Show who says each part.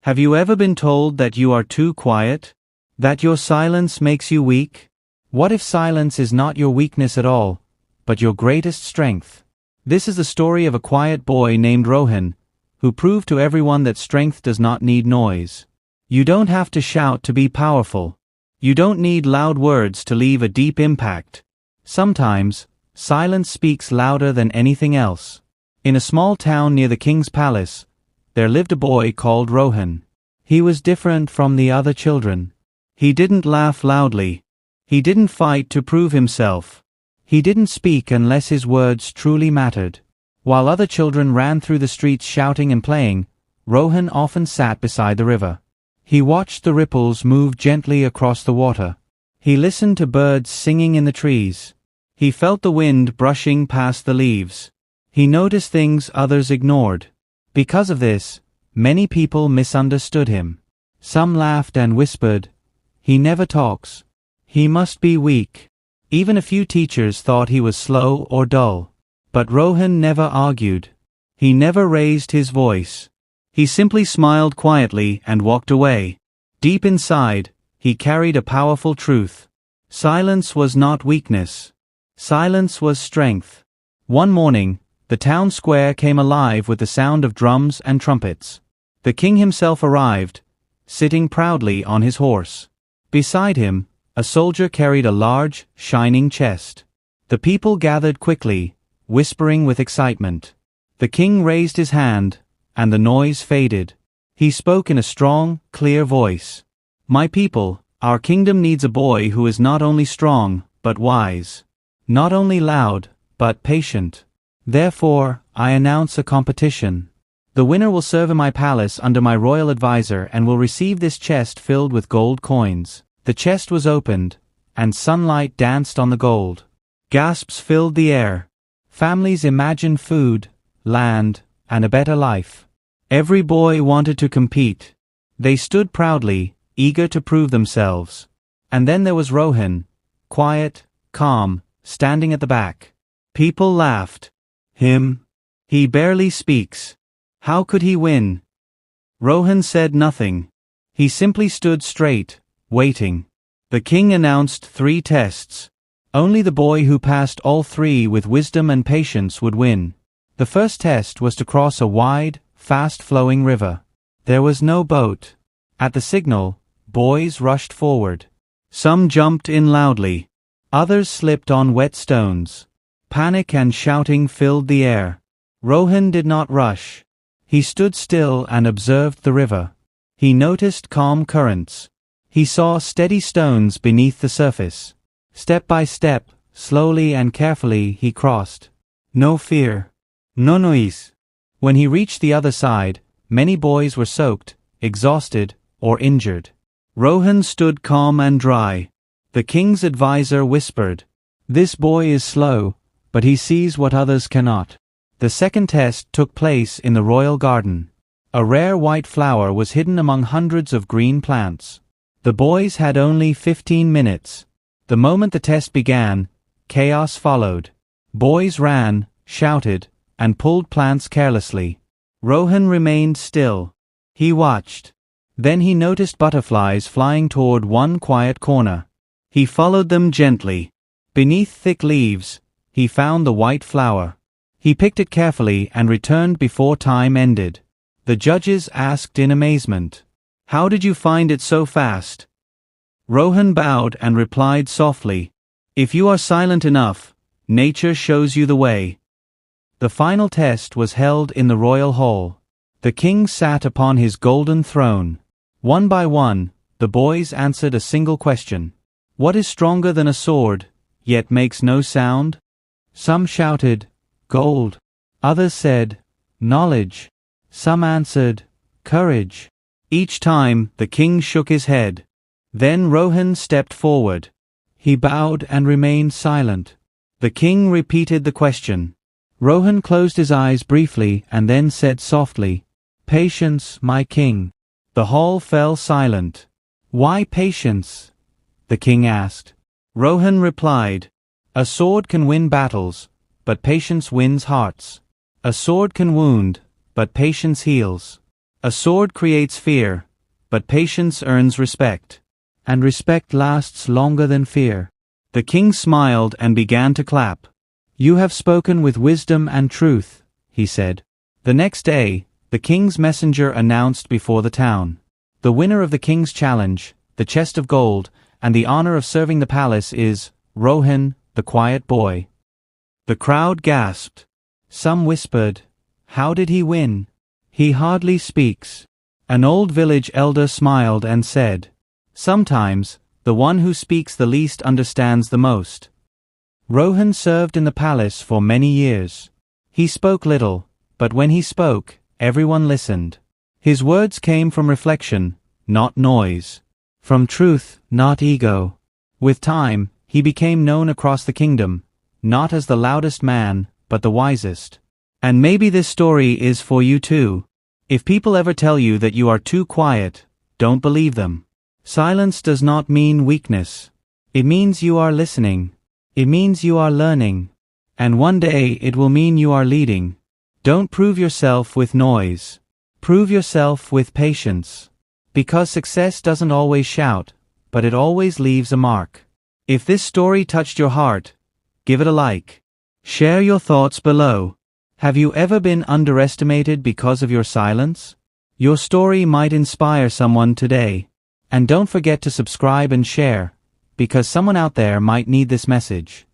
Speaker 1: Have you ever been told that you are too quiet? That your silence makes you weak? What if silence is not your weakness at all, but your greatest strength? This is the story of a quiet boy named Rohan, who proved to everyone that strength does not need noise. You don't have to shout to be powerful. You don't need loud words to leave a deep impact. Sometimes, silence speaks louder than anything else. In a small town near the king's palace, there lived a boy called Rohan. He was different from the other children. He didn't laugh loudly. He didn't fight to prove himself. He didn't speak unless his words truly mattered. While other children ran through the streets shouting and playing, Rohan often sat beside the river. He watched the ripples move gently across the water. He listened to birds singing in the trees. He felt the wind brushing past the leaves. He noticed things others ignored. Because of this, many people misunderstood him. Some laughed and whispered, "He never talks. He must be weak." Even a few teachers thought he was slow or dull. But Rohan never argued. He never raised his voice. He simply smiled quietly and walked away. Deep inside, he carried a powerful truth. Silence was not weakness. Silence was strength. One morning, the town square came alive with the sound of drums and trumpets. The king himself arrived, sitting proudly on his horse. Beside him, a soldier carried a large, shining chest. The people gathered quickly, whispering with excitement. The king raised his hand, and the noise faded. He spoke in a strong, clear voice. "My people, our kingdom needs a boy who is not only strong, but wise. Not only loud, but patient. Therefore, I announce a competition. The winner will serve in my palace under my royal advisor and will receive this chest filled with gold coins." The chest was opened, and sunlight danced on the gold. Gasps filled the air. Families imagined food, land, and a better life. Every boy wanted to compete. They stood proudly, eager to prove themselves. And then there was Rohan, quiet, calm, standing at the back. People laughed. Him? He barely speaks. How could he win? Rohan said nothing. He simply stood straight, waiting. The king announced 3 tests. Only the boy who passed all 3 with wisdom and patience would win. The first test was to cross a wide, fast-flowing river. There was no boat. At the signal, boys rushed forward. Some jumped in loudly. Others slipped on wet stones. Panic and shouting filled the air. Rohan did not rush. He stood still and observed the river. He noticed calm currents. He saw steady stones beneath the surface. Step by step, slowly and carefully he crossed. No fear. No noise. When he reached the other side, many boys were soaked, exhausted, or injured. Rohan stood calm and dry. The king's advisor whispered, "This boy is slow, but he sees what others cannot." The second test took place in the royal garden. A rare white flower was hidden among hundreds of green plants. The boys had only 15 minutes. The moment the test began, chaos followed. Boys ran, shouted, and pulled plants carelessly. Rohan remained still. He watched. Then he noticed butterflies flying toward one quiet corner. He followed them gently. Beneath thick leaves, he found the white flower. He picked it carefully and returned before time ended. The judges asked in amazement, "How did you find it so fast?" Rohan bowed and replied softly, "If you are silent enough, nature shows you the way." The final test was held in the royal hall. The king sat upon his golden throne. One by one, the boys answered a single question. What is stronger than a sword, yet makes no sound? Some shouted, "Gold." Others said, "Knowledge." Some answered, "Courage." Each time, the king shook his head. Then Rohan stepped forward. He bowed and remained silent. The king repeated the question. Rohan closed his eyes briefly and then said softly, "Patience, my king." The hall fell silent. "Why patience?" the king asked. Rohan replied, "A sword can win battles, but patience wins hearts. A sword can wound, but patience heals. A sword creates fear, but patience earns respect. And respect lasts longer than fear. The king smiled and began to clap. You have spoken with wisdom and truth, he said. The next day, the king's messenger announced before the town. The winner of the king's challenge, the chest of gold, and the honor of serving the palace is Rohan, the quiet boy. The crowd gasped. Some whispered, "How did he win? He hardly speaks." An old village elder smiled and said, "Sometimes, the one who speaks the least understands the most." Rohan served in the palace for many years. He spoke little, but when he spoke, everyone listened. His words came from reflection, not noise. From truth, not ego. With time, he became known across the kingdom, not as the loudest man, but the wisest. And maybe this story is for you too. If people ever tell you that you are too quiet, don't believe them. Silence does not mean weakness. It means you are listening. It means you are learning. And one day it will mean you are leading. Don't prove yourself with noise. Prove yourself with patience. Because success doesn't always shout, but it always leaves a mark. If this story touched your heart, give it a like. Share your thoughts below. Have you ever been underestimated because of your silence? Your story might inspire someone today. And don't forget to subscribe and share, because someone out there might need this message.